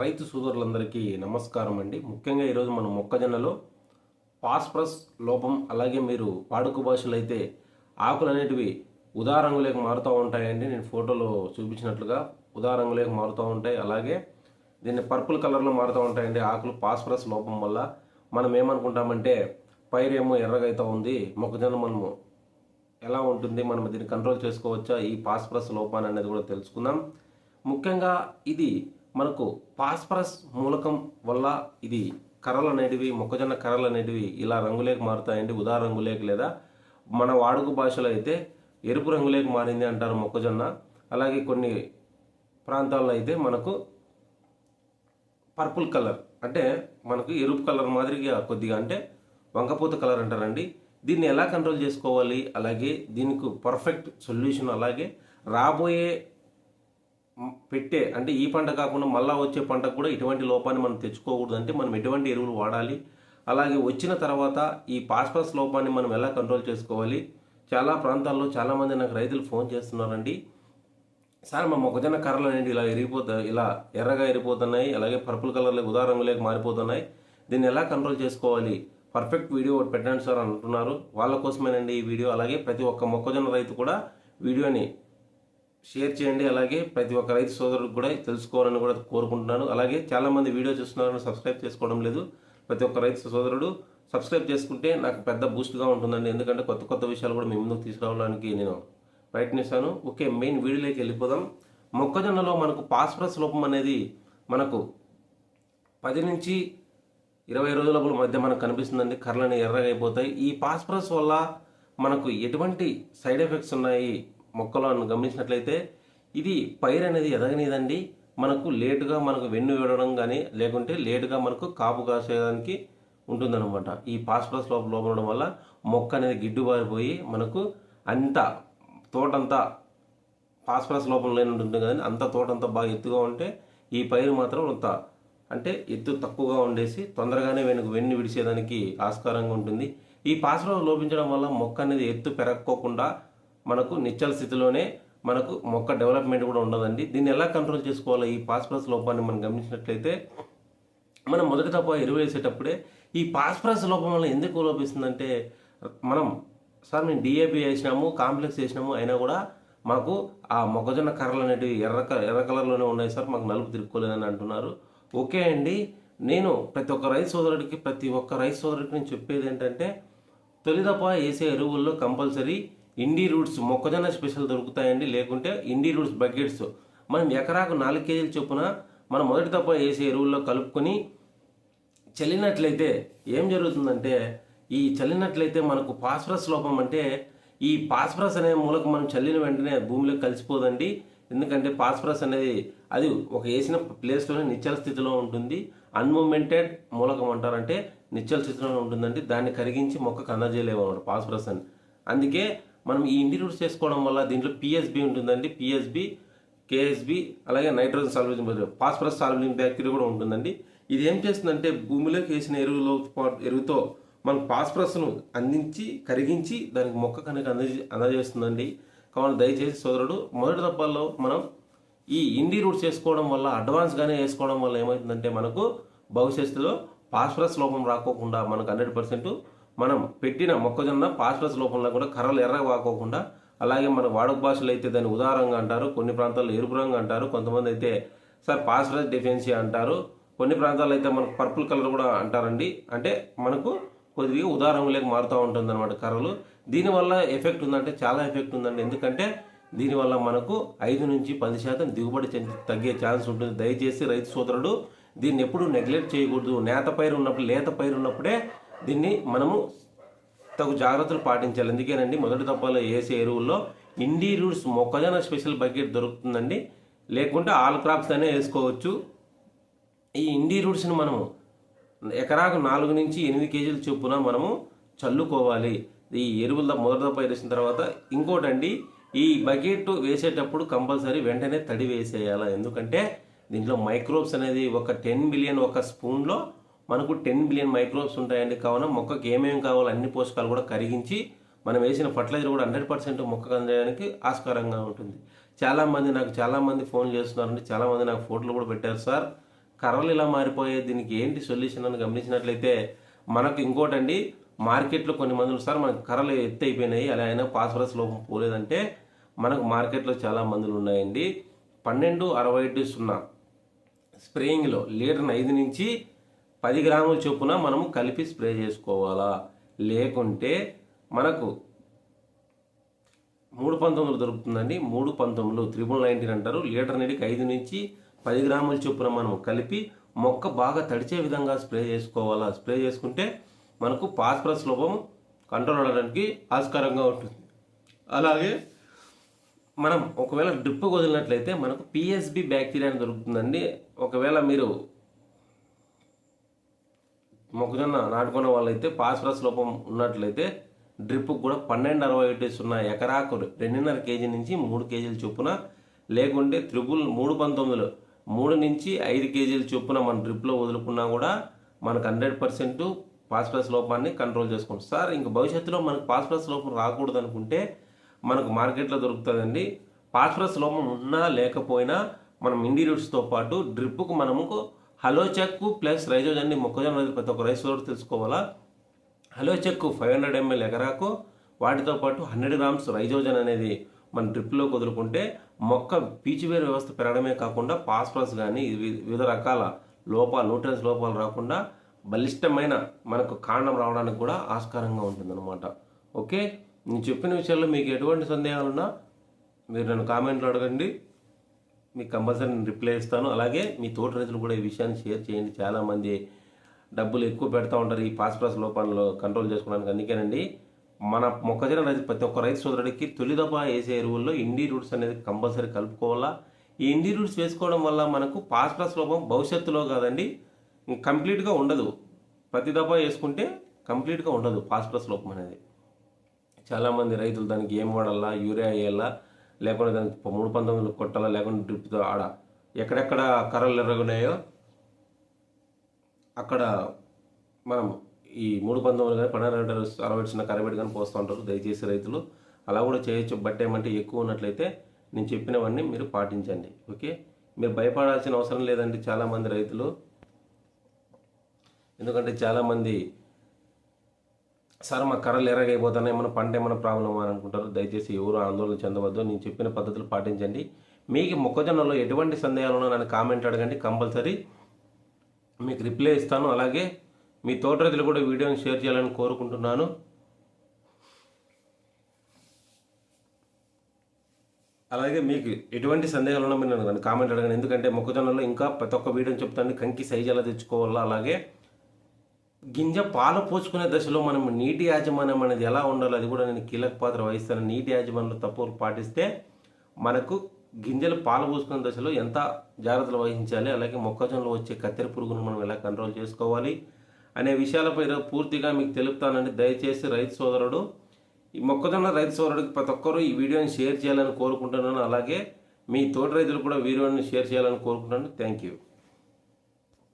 రైతు సోదరులందరికీ నమస్కారం అండి. ముఖ్యంగా ఈరోజు మనం మొక్కజొన్నలో ఫాస్ఫరస్ లోపం, అలాగే మీరు వాడుక భాషలో అయితే ఆకులు అనేటివి ఉదా రంగులోకి మారుతూ ఉంటాయండి. నేను ఫోటోలో చూపించినట్లుగా ఉదా రంగులోకి మారుతూ ఉంటాయి. అలాగే దీన్ని పర్పుల్ కలర్లో మారుతూ ఉంటాయండి. ఆకులు ఫాస్ఫరస్ లోపం వల్ల మనం ఏమనుకుంటామంటే పైరేమో ఎర్రగా అవుతూ ఉంది, మొక్కజొన్న మనము ఎలా ఉంటుంది, మనం దీన్ని కంట్రోల్ చేసుకోవచ్చా, ఈ ఫాస్ఫరస్ లోపాన్ని అనేది కూడా తెలుసుకుందాం. ముఖ్యంగా ఇది మనకు ఫాస్ఫరస్ మూలకం వల్ల ఇది కర్రలు అనేటివి, మొక్కజొన్న కర్రలు అనేటివి ఇలా రంగులేకి మారుతాయండి. ఉదా రంగులేకి, లేదా మన వాడుక భాషలో అయితే ఎరుపు రంగులేకి మారింది అంటారు మొక్కజొన్న. అలాగే కొన్ని ప్రాంతాల్లో అయితే మనకు పర్పుల్ కలర్, అంటే మనకు ఎరుపు కలర్ మాదిరిగా కొద్దిగా, అంటే వంకపోత కలర్ అంటారండి. దీన్ని ఎలా కంట్రోల్ చేసుకోవాలి, అలాగే దీనికి పర్ఫెక్ట్ సొల్యూషన్, అలాగే రాబోయే పెట్టే అంటే ఈ పంట కాకుండా మళ్ళా వచ్చే పంటకు కూడా ఇటువంటి లోపాన్ని మనం తెచ్చుకోకూడదు. అంటే మనం ఎటువంటి ఎరువులు వాడాలి, అలాగే వచ్చిన తర్వాత ఈ ఫాస్ఫరస్ లోపాన్ని మనం ఎలా కంట్రోల్ చేసుకోవాలి. చాలా ప్రాంతాల్లో చాలామంది నాకు రైతులు ఫోన్ చేస్తున్నారండి, సార్ మా మొక్కజొన్న కర్రలు అనేవి ఇలా ఎరిగిపోతాయి, ఇలా ఎర్రగా ఎరిగిపోతున్నాయి, అలాగే పర్పుల్ కలర్లో ఉదా రంగులోకి మారిపోతున్నాయి, దీన్ని ఎలా కంట్రోల్ చేసుకోవాలి, పర్ఫెక్ట్ వీడియో ఒకటి పెట్టండి సార్ అంటున్నారు. వాళ్ళ కోసమేనండి ఈ వీడియో. అలాగే ప్రతి ఒక్క మొక్కజొన్న రైతు కూడా వీడియోని షేర్ చేయండి. అలాగే ప్రతి ఒక్క రైతు సోదరుడికి కూడా తెలుసుకోవాలని కూడా కోరుకుంటున్నాను. అలాగే చాలామంది వీడియో చూస్తున్నారని సబ్స్క్రైబ్ చేసుకోవడం లేదు. ప్రతి ఒక్క రైతు సోదరుడు సబ్స్క్రైబ్ చేసుకుంటే నాకు పెద్ద బూస్ట్గా ఉంటుందండి. ఎందుకంటే కొత్త కొత్త విషయాలు కూడా మీ ముందుకు తీసుకురావడానికి నేను ప్రయత్నిస్తాను. ఓకే, మెయిన్ వీడియోలోకి వెళ్ళిపోదాం. మొక్కజొన్నలో మనకు ఫాస్ఫరస్ లోపం అనేది మనకు 10 నుంచి 20 రోజుల మధ్య మనకు కనిపిస్తుందండి. కర్రలని ఎర్రగా అయిపోతాయి. ఈ ఫాస్ఫరస్ వల్ల మనకు ఎటువంటి సైడ్ ఎఫెక్ట్స్ ఉన్నాయి మొక్కలను గమనించినట్లయితే, ఇది పైరు అనేది ఎదగనిదండి. మనకు లేటుగా మనకు వెన్ను వేయడం కానీ, లేకుంటే లేటుగా మనకు కాపు కాసేదానికి ఉంటుందన్నమాట. ఈ ఫాస్ఫరస్ లోపం ఉండడం వల్ల మొక్క అనేది గిడ్డుబారిపోయి మనకు అంత తోటంతా ఫాస్ఫరస్ లోపం లేని ఉంటుంది కదండి. అంత తోటంతా బాగా ఎత్తుగా ఉంటే ఈ పైరు మాత్రం అంత అంటే ఎత్తు తక్కువగా ఉండేసి తొందరగానే వెన్ను విడిచేదానికి ఆస్కారంగా ఉంటుంది. ఈ ఫాస్ఫరస్ లోపించడం వల్ల మొక్క అనేది ఎత్తు పెరగకోకుండా మనకు నిశ్చల స్థితిలోనే మనకు మొక్క డెవలప్మెంట్ కూడా ఉండదండి. దీన్ని ఎలా కంట్రోల్ చేసుకోవాలో ఈ ఫాస్ఫరస్ లోపాన్ని మనం గమనించినట్లయితే, మనం మొదటి తప్ప ఎరువు వేసేటప్పుడే ఈ ఫాస్ఫరస్ లోపం వల్ల ఎందుకు లోపిస్తుందంటే, మనం సార్ మేము డిఏపి వేసినాము, కాంప్లెక్స్ వేసినాము, అయినా కూడా మాకు ఆ మొక్కజొన్న కర్రలు అనేటివి ఎర్ర కలర్లోనే ఉన్నాయి సార్, మాకు నలుపు తిరుక్కోలేదని అంటున్నారు. ఓకే అండి, నేను ప్రతి ఒక్క రైతు సోదరుడికి నేను చెప్పేది ఏంటంటే, తొలిదప్ప వేసే ఎరువుల్లో కంపల్సరీ ఇండి రూట్స్ మొక్కజొన్న స్పెషల్ దొరుకుతాయండి. లేకుంటే ఇండి రూట్స్ బకెట్స్ మనం ఎకరాకు 4 కేజీల చొప్పున మనం మొదటి తప్ప వేసే ఎరువుల్లో కలుపుకొని చల్లినట్లయితే ఏం జరుగుతుందంటే, ఈ చల్లినట్లయితే మనకు ఫాస్ఫరస్ లోపం, అంటే ఈ ఫాస్ఫరస్ అనే మూలకం మనం చల్లిన వెంటనే భూమిలోకి కలిసిపోదండి. ఎందుకంటే ఫాస్ఫరస్ అనేది అది ఒక వేసిన ప్లేస్లోనే నిశ్చల స్థితిలో ఉంటుంది. అన్మూమెంటెడ్ మూలకం అంటారంటే నిశ్చల స్థితిలో ఉంటుందండి. దాన్ని కరిగించి మొక్కకు అందజేయలేము అన్నమాట ఫాస్ఫరస్ అని. అందుకే మనం ఈ ఇండి రూట్స్ చేసుకోవడం వల్ల దీంట్లో పిఎస్బి ఉంటుందండి. పిఎస్బి, కేఎస్బి, అలాగే నైట్రోజన్ సాల్బింగ్, ఫాస్ఫరస్ సాల్బింగ్ బ్యాక్టీరియా కూడా ఉంటుందండి. ఇది ఏం చేస్తుందంటే భూమిలోకి వేసిన ఎరువుతో మన ఫాస్ఫరస్ను అందించి కరిగించి దానికి మొక్కకు అనేది అందజేస్తుందండి. కావున దయచేసి సోదరుడు, మొదటి దప్పాల్లో మనం ఈ ఇండి రూట్స్ చేసుకోవడం వల్ల, అడ్వాన్స్గానే వేసుకోవడం వల్ల ఏమవుతుందంటే మనకు భవిష్యత్తులో ఫాస్ఫరస్ లోపం రాకోకుండా మనకు 100% మనం పెట్టిన మొక్కజొన్న ఫాస్ఫరస్ లోపంలో కూడా కర్రలు ఎర్రగా వాకోకుండా, అలాగే మన వాడుక భాషలో అయితే దాన్ని ఉదారంగా అంటారు, కొన్ని ప్రాంతాల్లో ఎరుపు రంగు అంటారు, కొంతమంది అయితే సార్ ఫాస్ఫరస్ డెఫిషియన్సీ అంటారు, కొన్ని ప్రాంతాల్లో అయితే మనకు పర్పుల్ కలర్ కూడా అంటారండి. అంటే మనకు కొద్దిగా ఉదారంలోకి మారుతూ ఉంటుంది అనమాట కర్రలు. దీనివల్ల ఎఫెక్ట్ ఉందంటే చాలా ఎఫెక్ట్ ఉందండి. ఎందుకంటే దీనివల్ల మనకు 5 నుంచి 10% దిగుబడి తగ్గే ఛాన్స్ ఉంటుంది. దయచేసి రైతు సోదరుడు దీన్ని ఎప్పుడు నెగ్లెక్ట్ చేయకూడదు. లేత పైరు ఉన్నప్పుడే దీన్ని మనము తగు జాగ్రత్తలు పాటించాలి. అందుకేనండి మొదటి తప్పలో వేసే ఎరువుల్లో ఇండి రూట్స్ మొక్కజొన్న స్పెషల్ బకెట్ దొరుకుతుందండి. లేకుంటే ఆల్ క్రాప్స్ అనే వేసుకోవచ్చు. ఈ ఇండి రూట్స్ని మనము ఎకరాకు 4 నుంచి 8 కేజీల చొప్పున మనము చల్లుకోవాలి. ఈ ఎరువుల మొదటి తప్ప వేసిన తర్వాత ఇంకోటండి, ఈ బకెట్ వేసేటప్పుడు కంపల్సరీ వెంటనే తడి వేసేయాలి. ఎందుకంటే దీంట్లో మైక్రోబ్స్ అనేది ఒక 10 బిలియన్, ఒక స్పూన్లో మనకు 10 బిలియన్ మైక్రోబ్స్ ఉంటాయండి. కావున మొక్కకి ఏమేమి కావాలో అన్ని పోషకాలు కూడా కరిగించి మనం వేసిన ఫర్టిలైజర్ కూడా 100% మొక్కకు అందడానికి ఆస్కారంగా ఉంటుంది. చాలామంది ఫోన్ చేస్తున్నారండి, చాలామంది నాకు ఫోటోలు కూడా పెట్టారు, సార్ కర్రలు ఇలా మారిపోయాయి, దీనికి ఏంటి సొల్యూషన్ అని గమనించినట్లయితే మనకు ఇంకోటండి, మార్కెట్లో కొన్ని మందులు సార్ మనకు కర్రలు ఎత్తి అయిపోయినాయి అలా అయినా ఫాస్ఫరస్ లోపం పోలేదంటే మనకు మార్కెట్లో చాలా మందులు ఉన్నాయండి. 12-60-0 స్ప్రేయింగ్లో లీటర్ని 5 నుంచి 10 గ్రాముల చొప్పున మనము కలిపి స్ప్రే చేసుకోవాలా. లేకుంటే మనకు 319 దొరుకుతుందండి. 319 919 అంటారు. లీటర్ నీటికి 5 నుంచి 10 గ్రాముల చొప్పున మనం కలిపి మొక్క బాగా తడిచే విధంగా స్ప్రే చేసుకోవాలా. స్ప్రే చేసుకుంటే మనకు ఫాస్ఫరస్ లోపం కంట్రోల్ అవడానికి ఆస్కారంగా ఉంటుంది. అలాగే మనం ఒకవేళ డ్రిప్ వదిలినట్లయితే మనకు పిఎస్బి బ్యాక్టీరియా అని దొరుకుతుందండి. ఒకవేళ మీరు మొక్కజొన్న నాటుకునే వాళ్ళైతే ఫాస్ఫరస్ లోపం ఉన్నట్లయితే డ్రిప్ కూడా 12-61 ఎకరాకు 2.5 కేజీ నుంచి 3 కేజీల చొప్పున, లేకుంటే 319 3 నుంచి 5 కేజీల చొప్పున మన డ్రిప్లో వదులుకున్నా కూడా మనకు 100% ఫాస్ఫరస్ లోపాన్ని కంట్రోల్ చేసుకుంటాం. సార్ ఇంక భవిష్యత్తులో మనకు ఫాస్ఫరస్ లోపం రాకూడదు అనుకుంటే మనకు మార్కెట్లో దొరుకుతుందండి. ఫాస్ఫరస్ లోపం ఉన్నా లేకపోయినా మనం ఇండిరూట్స్తో పాటు డ్రిప్కు మనకు హలోచెక్ ప్లస్ రైజోజన్ మొక్కజొన్న రైతు ప్రతి ఒక్క రైతు తెలుసుకోవాలా. హలోచెక్ 500 ml ఎకరాకు, వాటితో పాటు 100 grams రైజోజన్ అనేది మన డ్రిప్లో వదులుకుంటే మొక్క పీచువేరు వ్యవస్థ పెరగడమే కాకుండా ఫాస్ఫరస్ కానీ వివిధ రకాల లోపాలు, న్యూట్రియన్స్ లోపాలు రాకుండా బలిష్టమైన మనకు కాండం రావడానికి కూడా ఆస్కారంగా ఉంటుందన్నమాట. ఓకే, నేను చెప్పిన విషయాల్లో మీకు ఎటువంటి సందేహాలున్నా మీరు నన్ను కామెంట్లో అడగండి, మీకు కంపల్సరీ నేను రిప్లై ఇస్తాను. అలాగే మీ తోటి రైతులు కూడా ఈ విషయాన్ని షేర్ చేయండి. చాలామంది డబ్బులు ఎక్కువ పెడతా ఉంటారు ఈ ఫాస్ఫరస్ లోపాలను కంట్రోల్ చేసుకోవడానికి. అందుకేనండి మన మొక్కజొన్న రైతు ప్రతి ఒక్క రైతు సోదరుడికి తొలి దఫా వేసే ఎరువుల్లో ఇండి రూట్స్ అనేది కంపల్సరీ కలుపుకోవాలా. ఈ ఇండి రూట్స్ వేసుకోవడం వల్ల మనకు ఫాస్ఫరస్ లోపం భవిష్యత్తులో కాదండి కంప్లీట్గా ఉండదు. ప్రతి దఫా వేసుకుంటే కంప్లీట్గా ఉండదు ఫాస్ఫరస్ లోపం అనేది. చాలామంది రైతులు దానికి ఏం వాడాలా, యూరియా వేయాలా, లేకుంటే దానికి 319 కొట్టాలా, లేకుంటే డ్రిప్తో ఆడ ఎక్కడెక్కడ కర్రలు ఎర్రగున్నాయో అక్కడ మనం ఈ 319 కానీ 12-60 కరబెట్టి కానీ పోస్తూ ఉంటారు. దయచేసి రైతులు అలా కూడా చేయొచ్చు. బట్ ఏమంటే ఎక్కువ ఉన్నట్లయితే నేను చెప్పినవన్నీ మీరు పాటించండి. ఓకే, మీరు భయపడాల్సిన అవసరం లేదండి. చాలామంది రైతులు, ఎందుకంటే చాలామంది సార్ మా కర్రలు ఎర్రగైపోతున్నాయి, ఏమైనా పంట ఏమైనా ప్రాబ్లమ్ అని అనుకుంటారు. దయచేసి ఎవరు ఆందోళన చెందవద్దు. నేను చెప్పిన పద్ధతులు పాటించండి. మీకు మొక్కజొన్నలో ఎటువంటి సందేహాలు ఉన్నా నన్ను కామెంట్ అడగండి, కంపల్సరీ మీకు రిప్లై ఇస్తాను. అలాగే మీ తోట రైతులు కూడా వీడియోని షేర్ చేయాలని కోరుకుంటున్నాను. అలాగే మీకు ఎటువంటి సందేహాలు ఉన్నా మీరు నన్ను కామెంట్ అడగండి. ఎందుకంటే మొక్కజొన్నలో ఇంకా ప్రతి ఒక్క వీడియోని చెప్తాను. కంకి సైజ్ ఎలా తెచ్చుకోవాలా, అలాగే గింజ పాలు పోసుకునే దశలో మనం నీటి యాజమాన్యం అనేది ఎలా ఉండాలో అది కూడా నేను కీలక పాత్ర వహిస్తాను. నీటి యాజమాన్యంలో తప్పులు పాటిస్తే మనకు గింజలు పాలు పోసుకునే దశలో ఎంత జాగ్రత్తలు వహించాలి, అలాగే మొక్కజొన్నలో వచ్చే కత్తెర పురుగును మనం ఎలా కంట్రోల్ చేసుకోవాలి అనే విషయాలపై పూర్తిగా మీకు తెలుపుతానండి. దయచేసి రైతు సోదరుడు, ఈ మొక్కజొన్న రైతు సోదరుడికి ప్రతి ఒక్కరూ ఈ వీడియోని షేర్ చేయాలని కోరుకుంటున్నాను. అలాగే మీ తోటి రైతులు కూడా వీడియోని షేర్ చేయాలని కోరుకుంటున్నాను. Thank you.